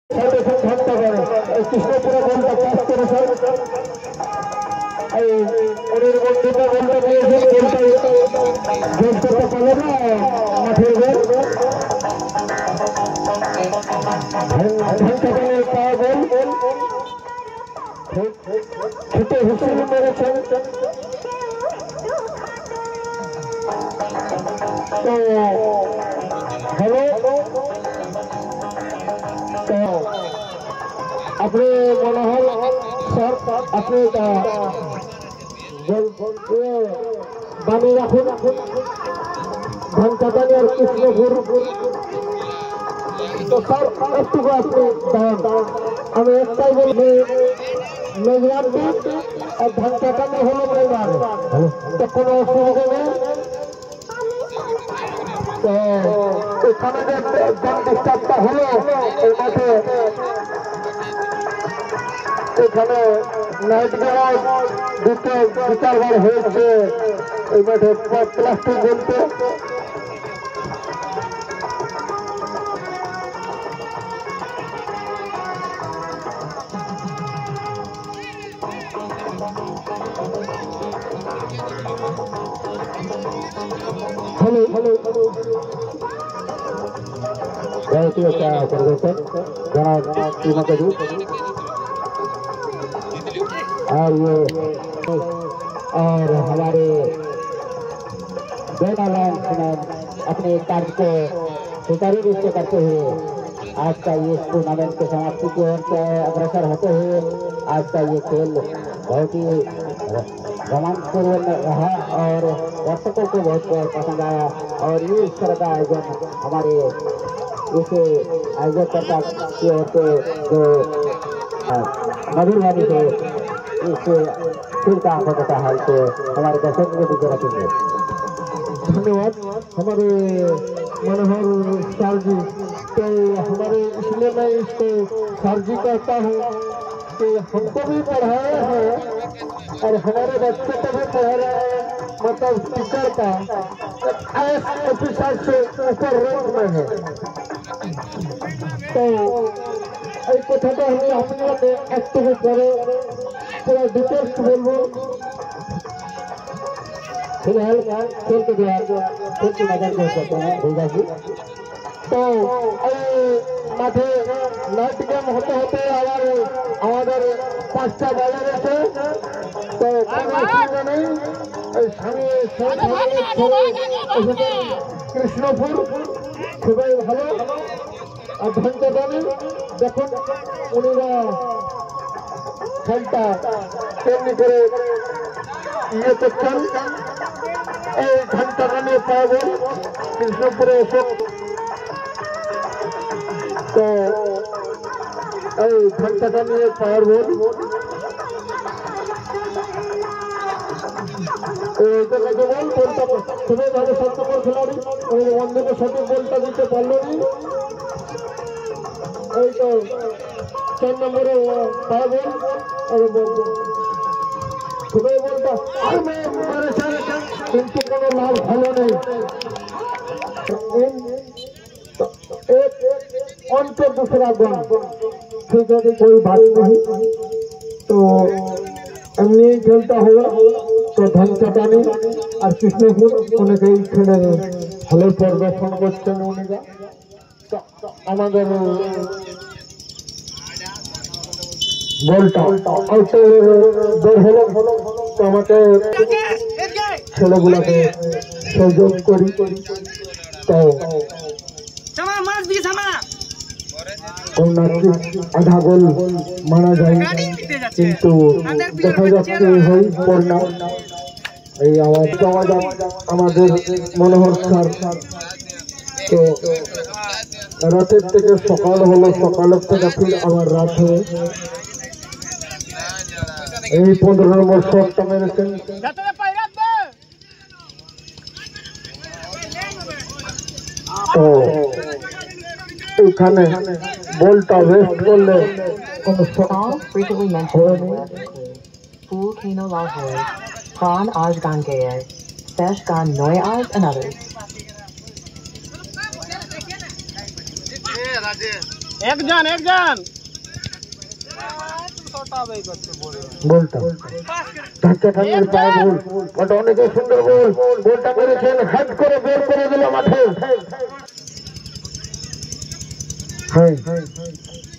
ঘন্টা করে কৃষ্ণপুরে বলটা পাস করেছেন উনির বন্ধুটা বলটা দিয়েছেন যোগ করতে পারলো না মাঠের গোল ঘন্টা করে পাওয়া গোল ছুটে হুসেন মেরেছেন তো হ্যালো আপনি মনোহর স্যার আপনি বানিয়ে রাখুন ঘন্টাদানি আর কৃষ্ণপুর তো স্যার একটুকু আপনি আমি একটাই বলবো মেঘরামটি আর ঘন্টাদানি হলো মেঘরাম তো কোনো অসুবিধা নেই তো এখানে ডিস্টার্বটা হলো এই মাঠে এখানে নাইট গ্রাউন্ড দুটো বিচারবার হয়েছে এই মাঠে প্লাস্টিক বলতে हेलो हेलो बहुत ही अच्छा प्रदर्शन जनाब टीमों के बीच और ये और हमारे अपने कार्य को सुचारू रूप से करते हुए आज का ये टूर्नामेंट के समाप्ति की ओर से अग्रसर होते हुए आज का ये खेल बहुत ही रोमांचपूर्ण रहा और दर्शकों को बहुत पसंद आया और ये इस तरह का आयोजन हमारे इसे आयोजकर्ता की ओर से जो मधुर वाणी से इस खेल का आंखों का हाल से हमारे दर्शकों को भी रखेंगे। धन्यवाद हमारे मनोहर सर जी। तो हमारे इसलिए मैं इसको सर जी कहता हूँ कि हमको भी पढ़ाया है और हमारे बच्चे को भी पढ़ा रहे हैं मतलब स्पीकर का ऑफिसर से ऊपर रैंक में है तो এই কথাটা আমি আপনাদের একটু পরে পুরো ডিটেলস বলবো फिलहाल खेल के खेल की नजर को करते हैं भैया जी। तो माठे नाइट गेम होते होते हमारे 5টা বাজে গেছে তো কোনো অসুবিধা নেই কৃষ্ণপুর খুবই ভালো আর ঘন্টাদানি দেখুন উনিরা খেলটা তেমনি করে ইয়ে করছেন এই ঘন্টাদানি পাবো কৃষ্ণপুরে এসে তো এই ঘন্টাদানি পাওয়ার বল বলটা খুবই ভালো সত্যকর খেলাড়ি বন্ধুকে সঠিক বলটা দিতে পারল নি এই তো 4 নম্বরে পাওয়া বল খুবই বলটা কিন্তু কোনো লাভ ভালো নেই अंत दूसरा गुण ठीक है कोई बात नहीं तो एमनी खेलता हुआ तो धन चटानी और कृष्णपुर অনেকেই খেলে ভালো প্রদর্শন করছেন উনিরা আমাদের বলটা আউট বের হলো তো আমাকে ছেলেগুলোকে সহযোগ করি তো आधा गोल माना जाए किंतु देखा जाच्छे हई पड़ना এই আওয়াজ আমাদের মনোহর স্যার তো রাতের থেকে সকাল হলো সকালের থেকে ফির আবার রাত হয়ে এই 15 নম্বর শটটা মেরেছেন তো এখানে বলটা ওয়েস্ট করলে কোনো frequently mentioned Pool Kano Lahore, Khan Aj Gangeyer, Sesh Gan Noyaz and others. एक जन বলটা ধাক্কা খানের পায়ে বল ওটা অনেক সুন্দর বল বলটা মেরেছেন হেড করে বের করে দিল মাঠে হ্যাঁ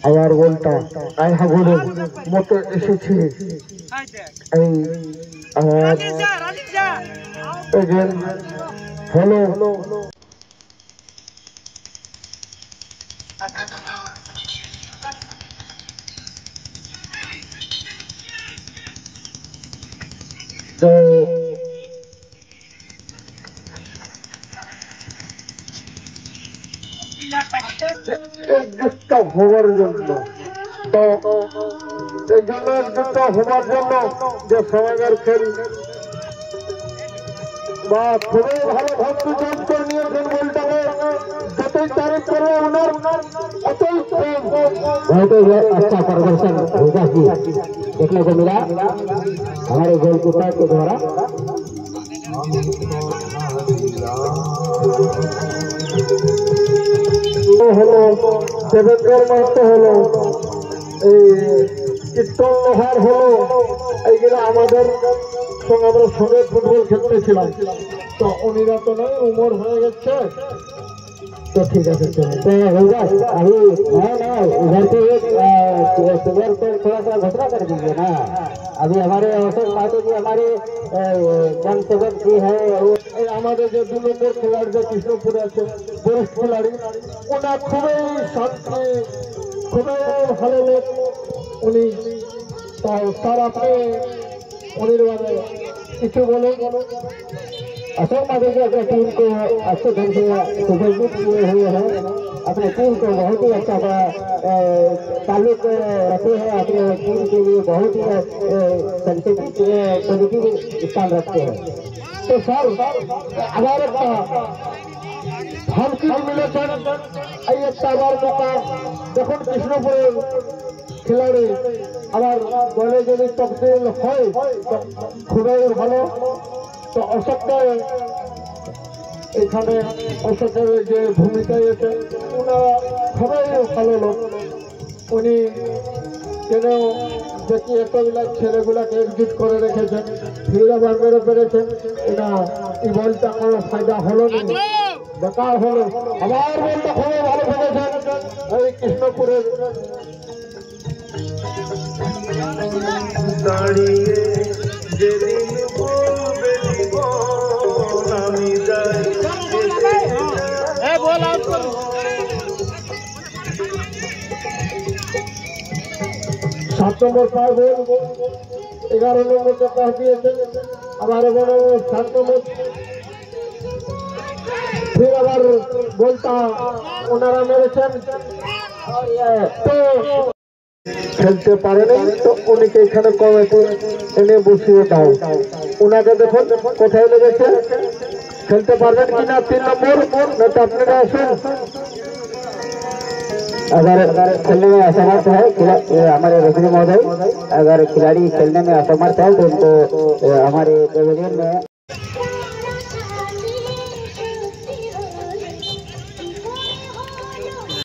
আবার বলটা আয়হা বলের মতো এসেছে এই আবার এগেন হলো তো একটা হওয়ার জন্য তো এই জন্য একটা হওয়ার জন্য যে সমাজের খেল বা খুবই ভালো ভক্তি চাষ করে নিয়েছেন বলটাকে যতই তারিফ করবো ওনার অতই बहुत ही अच्छा प्रदर्शन होगा जी देखने को मिला हमारे गोलकीपर के द्वारा হলো দেবেন্দ্র মাহাতো হলো এই কীর্তন লোহার হলো এইগুলো আমাদের সঙ্গে আমরা সঙ্গে ফুটবল খেলতেছিলাম তো উনিরা তো নয় উমর হয়ে গেছে तो ठीक है तो होगा अभी नहीं इधर से एक सुबह से थोड़ा सा घोषणा कर दीजिए ना अभी हमारे अवसर मातो जी हमारे जन सेवक जी है हमारे जो 2 नंबर खिलाड़ी जो कृष्णपुर আছে বরিষ্ঠ खिलाड़ी ওনা খুবই শান্তি খুবই ভালো লোক উনি স্যার আপনি উনির বারে কিছু বলেন अशोक माधव जी अपने टीम को अच्छे ढंग से सुसज्जित किए हुए हैं अपने टीम को बहुत ही अच्छा ताल्लुक रखे हैं अपने टीम के लिए बहुत ही पॉजिटिव स्थान रखते हैं तो सर अगर हम की मिलेছেন এই একটা আবার মৌকা যখন কৃষ্ণপুরের খেলাড়ি আবার দলে যদি তকদিল হয় খুবই ভালো তো অশোককে এখানে অশোকের যে ভূমিকায় আছে ওনারা সবাই ভালো লোক উনি কেন দেখি এতগুলা ছেলেগুলাকে একজুট করে রেখেছেন ফিরে আবার মেরে পেরেছেন এটা এই বলটা কোনো ফায়দা হলো না বেকার হলো আবার বলটা খুবই ভালো ফেলেছেন এই কৃষ্ণপুরের দাঁড়িয়ে যেদিন বলবে জীবন আমি যাই বল আউট করো 7 নম্বর পার বল 11 নম্বরকে পাস দিয়েছেন আবার বড় 7 নম্বর फिर আবার বলটা ওনারা মেরেছেন তো খেলতে পারে নাই তো উনিকে এখানে কমিটি এনে বসিয়ে দাও ওনাকে দেখুন কোথায় লেগেছে খেলতে পারবেন কিনা 3 নম্বর না তো আপনারা আসুন अगर खेलने में असमर्थ है हमारे रजनी महोदय अगर खिलाड़ी खेलने में असमर्थ है तो उनको हमारे पेविलियन में